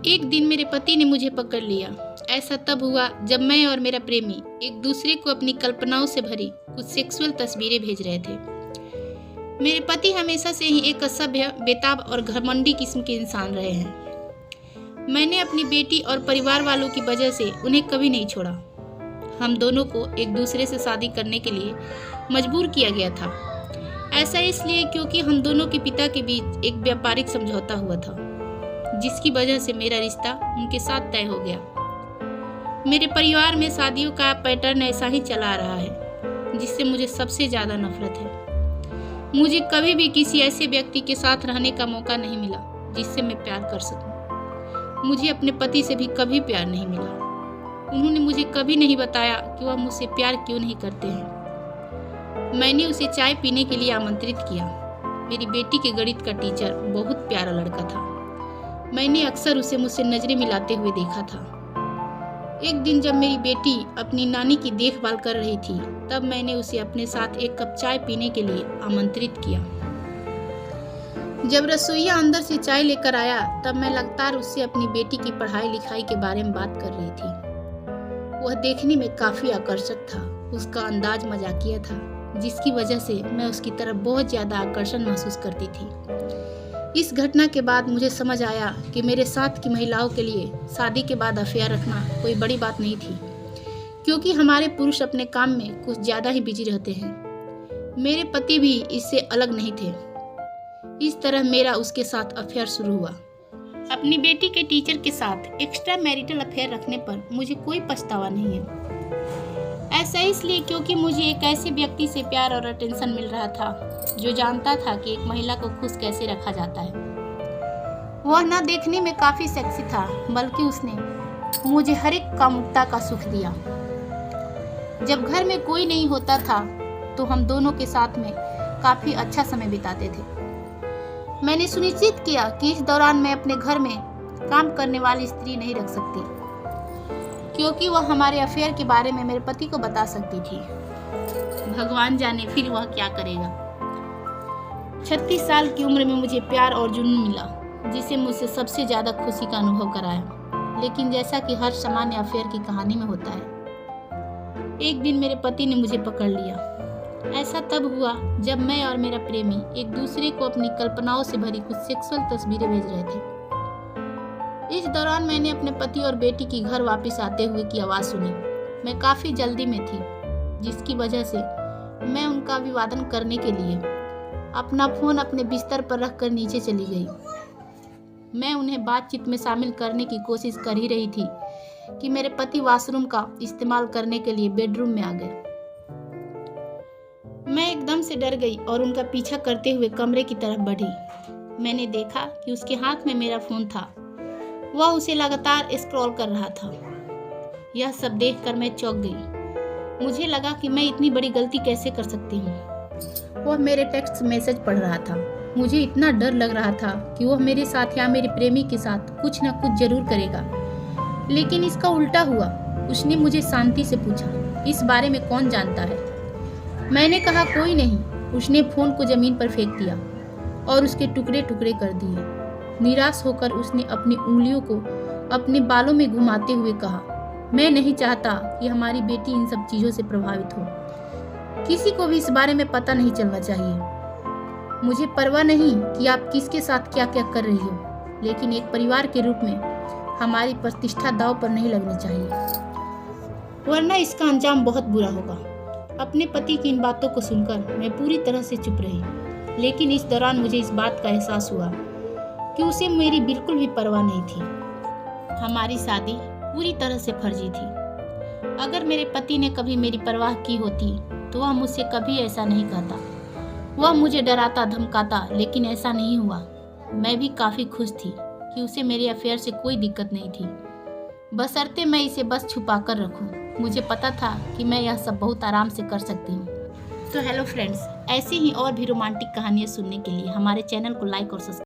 एक दिन मेरे पति ने मुझे पकड़ लिया। ऐसा तब हुआ जब मैं और मेरा प्रेमी एक दूसरे को अपनी कल्पनाओं से भरी कुछ सेक्सुअल तस्वीरें भेज रहे थे। मेरे पति हमेशा से ही एक असभ्य, बेताब और घमंडी किस्म के इंसान रहे हैं। मैंने अपनी बेटी और परिवार वालों की वजह से उन्हें कभी नहीं छोड़ा। हम दोनों को एक दूसरे से शादी करने के लिए मजबूर किया गया था। ऐसा इसलिए क्योंकि हम दोनों के पिता के बीच एक व्यापारिक समझौता हुआ था, जिसकी वजह से मेरा रिश्ता उनके साथ तय हो गया। मेरे परिवार में शादियों का पैटर्न ऐसा ही चला आ रहा है, जिससे मुझे सबसे ज़्यादा नफरत है। मुझे कभी भी किसी ऐसे व्यक्ति के साथ रहने का मौका नहीं मिला जिससे मैं प्यार कर सकूं। मुझे अपने पति से भी कभी प्यार नहीं मिला। उन्होंने मुझे कभी नहीं बताया कि वह मुझसे प्यार क्यों नहीं करते हैं। मैंने उसे चाय पीने के लिए आमंत्रित किया। मेरी बेटी के गणित का टीचर बहुत प्यारा लड़का था। मैंने अक्सर उसे मुझसे नजरें मिलाते हुए देखा था। एक दिन जब मेरी बेटी अपनी नानी की देखभाल कर रही थी, तब मैंने उसे अपने साथ एक कप चाय पीने के लिए आमंत्रित किया। जब रसोइया अंदर से चाय लेकर आया, तब मैं लगातार उससे अपनी बेटी की पढ़ाई लिखाई के बारे में बात कर रही थी। वह देखने में काफी आकर्षक था। उसका अंदाज मजाकिया था, जिसकी वजह से मैं उसकी तरफ बहुत ज्यादा आकर्षण महसूस करती थी। इस घटना के बाद मुझे समझ आया कि मेरे साथ की महिलाओं के लिए शादी के बाद अफेयर रखना कोई बड़ी बात नहीं थी, क्योंकि हमारे पुरुष अपने काम में कुछ ज़्यादा ही बिजी रहते हैं। मेरे पति भी इससे अलग नहीं थे। इस तरह मेरा उसके साथ अफेयर शुरू हुआ। अपनी बेटी के टीचर के साथ एक्स्ट्रा मैरिटल अफेयर रखने पर मुझे कोई पछतावा नहीं है। ऐसा इसलिए क्योंकि मुझे एक ऐसे व्यक्ति से प्यार और अटेंशन मिल रहा था जो जानता था कि एक महिला को खुश कैसे रखा जाता है। वह न देखने में काफी सेक्सी था, बल्कि उसने मुझे हर एक कामुकता का सुख दिया। जब घर में कोई नहीं होता था तो हम दोनों के साथ में काफी अच्छा समय बिताते थे। मैंने सुनिश्चित किया कि इस दौरान मैं अपने घर में काम करने वाली स्त्री नहीं रख सकती, क्योंकि वह हमारे अफेयर के बारे में मेरे पति को बता सकती थी। भगवान जाने फिर वह क्या करेगा। 36 साल की उम्र में मुझे प्यार और जुनून मिला, जिसे मुझसे सबसे ज्यादा खुशी का अनुभव कराया। लेकिन जैसा कि हर सामान्य अफेयर की कहानी में होता है, एक दिन मेरे पति ने मुझे पकड़ लिया। ऐसा तब हुआ जब मैं और मेरा प्रेमी एक दूसरे को अपनी कल्पनाओं से भरी कुछ सेक्सुअल तस्वीरें भेज रहे थे। इस दौरान मैंने अपने पति और बेटी की घर वापस आते हुए की आवाज़ सुनी। मैं काफ़ी जल्दी में थी, जिसकी वजह से मैं उनका अभिवादन करने के लिए अपना फ़ोन अपने बिस्तर पर रखकर नीचे चली गई। मैं उन्हें बातचीत में शामिल करने की कोशिश कर ही रही थी कि मेरे पति वॉशरूम का इस्तेमाल करने के लिए बेडरूम में आ गए। मैं एकदम से डर गई और उनका पीछा करते हुए कमरे की तरफ बढ़ी। मैंने देखा कि उसके हाथ में मेरा फ़ोन था। वह उसे लगातार स्क्रॉल कर रहा था। यह सब देखकर मैं चौंक गई। मुझे लगा कि मैं इतनी बड़ी गलती कैसे कर सकती हूँ। वह मेरे टेक्स्ट मैसेज पढ़ रहा था। मुझे इतना डर लग रहा था कि वह मेरे साथ या मेरे प्रेमी के साथ कुछ न कुछ जरूर करेगा, लेकिन इसका उल्टा हुआ। उसने मुझे शांति से पूछा, इस बारे में कौन जानता है? मैंने कहा, कोई नहीं। उसने फ़ोन को ज़मीन पर फेंक दिया और उसके टुकड़े टुकड़े कर दिए। निराश होकर उसने अपनी उंगलियों को अपने बालों में घुमाते हुए कहा, मैं नहीं चाहता कि हमारी बेटी इन सब चीज़ों से प्रभावित हो। किसी को भी इस बारे में पता नहीं चलना चाहिए। मुझे परवाह नहीं कि आप किसके साथ क्या क्या कर रही हो, लेकिन एक परिवार के रूप में हमारी प्रतिष्ठा दांव पर नहीं लगनी चाहिए, वरना इसका अंजाम बहुत बुरा होगा। अपने पति की इन बातों को सुनकर मैं पूरी तरह से चुप रही, लेकिन इस दौरान मुझे इस बात का एहसास हुआ कि उसे मेरी बिल्कुल भी परवाह नहीं थी। हमारी शादी पूरी तरह से फर्जी थी। अगर मेरे पति ने कभी मेरी परवाह की होती तो वह मुझसे कभी ऐसा नहीं कहता। वह मुझे डराता धमकाता, लेकिन ऐसा नहीं हुआ। मैं भी काफ़ी खुश थी कि उसे मेरे अफेयर से कोई दिक्कत नहीं थी, बशर्ते मैं इसे बस छुपा कर रखूं। मुझे पता था कि मैं यह सब बहुत आराम से कर सकती हूँ। तो हेलो फ्रेंड्स, ऐसी ही और भी रोमांटिक कहानियाँ सुनने के लिए हमारे चैनल को लाइक और सब्सक्राइब